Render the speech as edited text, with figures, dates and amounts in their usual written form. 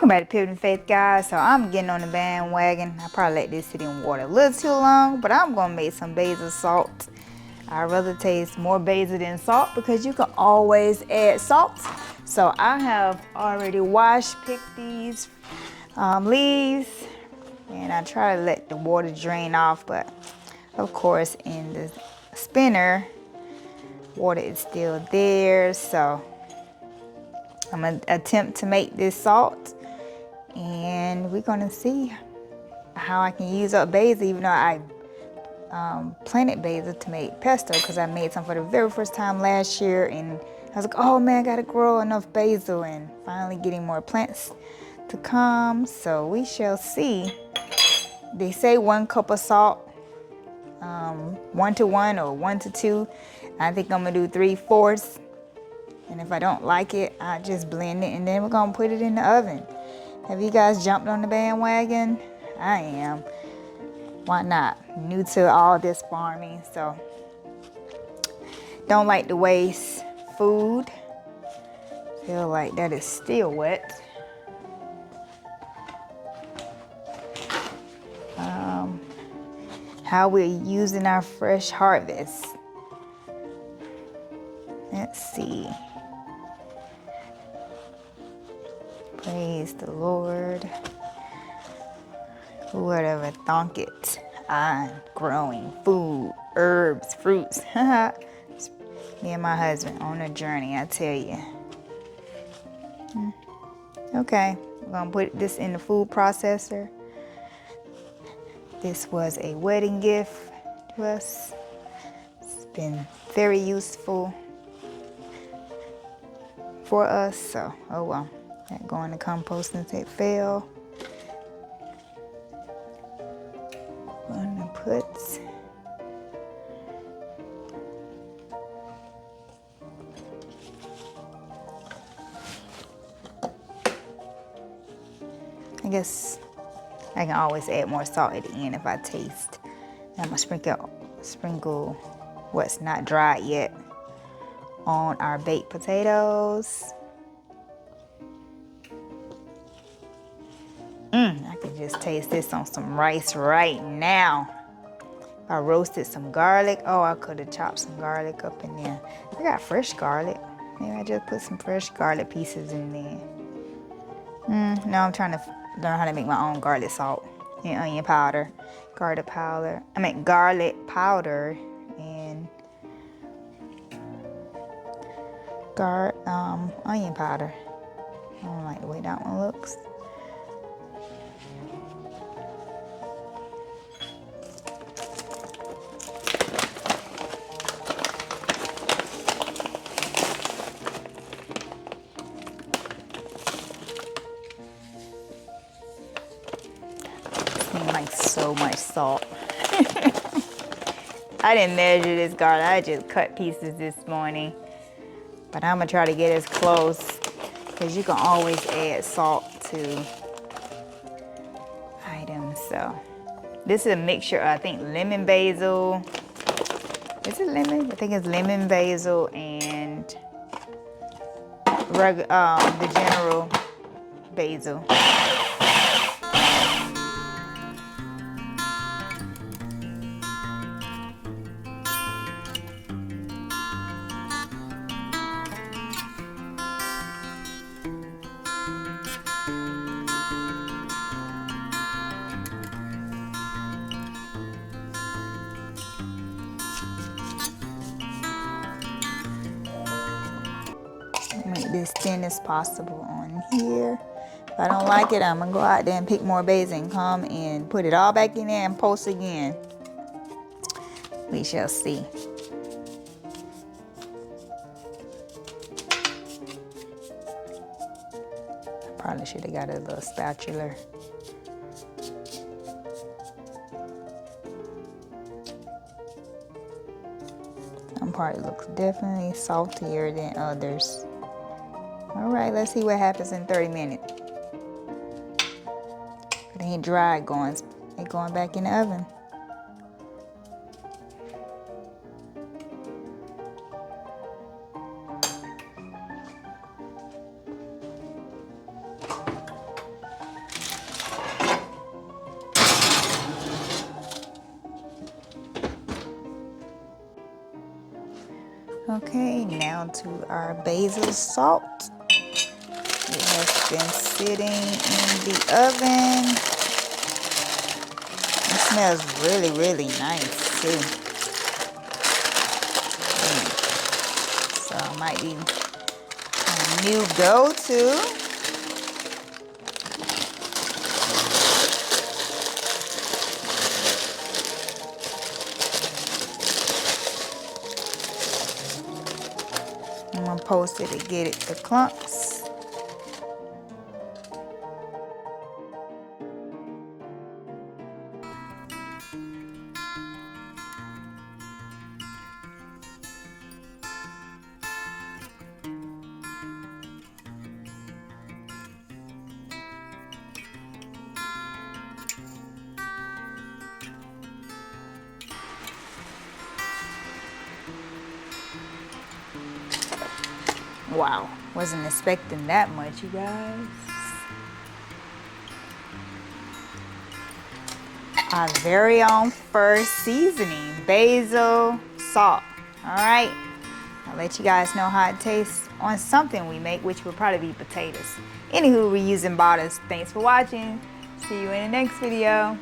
Welcome back to Pivoting Faith, guys. So I'm getting on the bandwagon. I probably let this sit in water a little too long, but I'm gonna make some basil salt. I'd rather taste more basil than salt because you can always add salt. So I have already picked these leaves, and I try to let the water drain off, but of course in the spinner, water is still there. So I'm gonna attempt to make this salt, and we're gonna see how I can use up basil, even though I planted basil to make pesto, because I made some for the very first time last year, and I was like, oh man, I gotta grow enough basil, and finally getting more plants to come. So we shall see. They say 1 cup of salt, 1 to 1 or 1 to 2. I think I'm gonna do 3/4. And if I don't like it, I just blend it, and then we're gonna put it in the oven. Have you guys jumped on the bandwagon? I am. Why not? New to all this farming, so don't like to waste food. Feel like that is still wet. How we're using our fresh harvest. Let's see. Praise the Lord. Who would ever thunk it? I'm growing food, herbs, fruits. Me and my husband on a journey, I tell you. Okay, we're gonna put this in the food processor. This was a wedding gift to us. It's been very useful for us, so oh well. That go in the compost since it fell. I'm gonna put I guess I can always add more salt at the end if I taste. I'm gonna sprinkle what's not dried yet on our baked potatoes. I can just taste this on some rice right now. I roasted some garlic. Oh, I could have chopped some garlic up in there. I got fresh garlic. Maybe I just put some fresh garlic pieces in there. No, I'm trying to learn how to make my own garlic salt and onion powder. Garlic powder and onion powder. I don't like the way that one looks. Seems like so much salt. I didn't measure this garlic. I just cut pieces this morning. But I'm gonna try to get as close, because you can always add salt to items. So this is a mixture of, I think, lemon basil. Is it lemon? I think it's lemon basil and the general basil. Make this thin as possible on here. If I don't like it, I'm gonna go out there and pick more basil and come and put it all back in there and post again. We shall see. Probably should have got a little spatula. Some part looks definitely saltier than others. All right, let's see what happens in 30 minutes. It ain't dry going. It's going back in the oven. Okay, now to our basil salt. It has been sitting in the oven. It smells really, really nice too. So it might be a new go-to. I'm gonna post it to get it to clumps. Wow, wasn't expecting that much, you guys. Our very own first seasoning, basil, salt. All right, I'll let you guys know how it tastes on something we make, which will probably be potatoes. Anywho, we're using bottles. Thanks for watching. See you in the next video.